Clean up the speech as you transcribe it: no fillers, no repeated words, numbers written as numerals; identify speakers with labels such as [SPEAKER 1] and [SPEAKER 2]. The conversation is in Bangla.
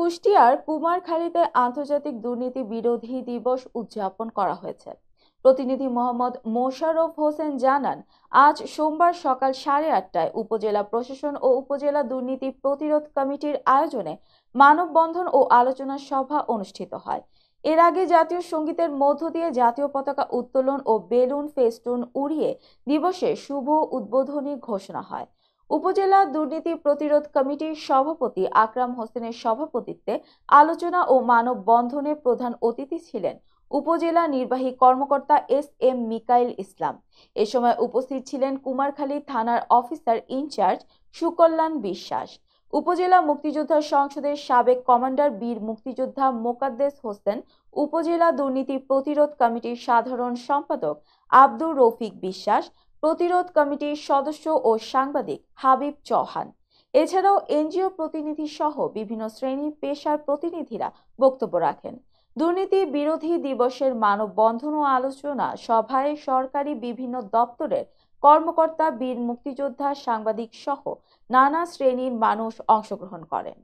[SPEAKER 1] কুষ্টিয়ার কুমারখালীতে আন্তর্জাতিক দুর্নীতি বিরোধী দিবস উদযাপন করা হয়েছে। প্রতিনিধি মোহাম্মদ মোশাররফ হোসেন জানান, আজ সোমবার সকাল 8:30টায় উপজেলা প্রশাসন ও উপজেলা দুর্নীতি প্রতিরোধ কমিটির আয়োজনে মানববন্ধন ও আলোচনা সভা অনুষ্ঠিত হয়। এর আগে জাতীয় সঙ্গীতের মধ্য দিয়ে জাতীয় পতাকা উত্তোলন ও বেলুন ফেস্টুন উড়িয়ে দিবসের শুভ উদ্বোধনী ঘোষণা হয়। উপজেলা দুর্নীতি প্রতিরোধ কমিটির সভাপতি আকরাম হোসেনের সভাপতিত্বে আলোচনা ও মানববন্ধনে প্রধান অতিথি ছিলেন উপজেলা নির্বাহী কর্মকর্তা এস মিকাইল ইসলাম। এ সময় উপস্থিত ছিলেন কুমারখালী থানার অফিসার ইনচার্জ সুকল্যাণ বিশ্বাস, উপজেলা মুক্তিযোদ্ধা সংসদের সাবেক কমান্ডার বীর মুক্তিযোদ্ধা মোকাদ্দেস হোসেন, উপজেলা দুর্নীতি প্রতিরোধ কমিটির সাধারণ সম্পাদক আব্দুর রফিক বিশ্বাস, প্রতিরোধ কমিটির সদস্য ও সাংবাদিক হাবিব চৌহান। এছাড়াও এনজিও প্রতিনিধি সহ বিভিন্ন শ্রেণী পেশার প্রতিনিধিরা বক্তব্য রাখেন। দুর্নীতি বিরোধী দিবসের মানববন্ধন ও আলোচনা সভায় সরকারি বিভিন্ন দপ্তরের কর্মকর্তা, বীর মুক্তিযোদ্ধা, সাংবাদিক সহ নানা শ্রেণীর মানুষ অংশগ্রহণ করেন।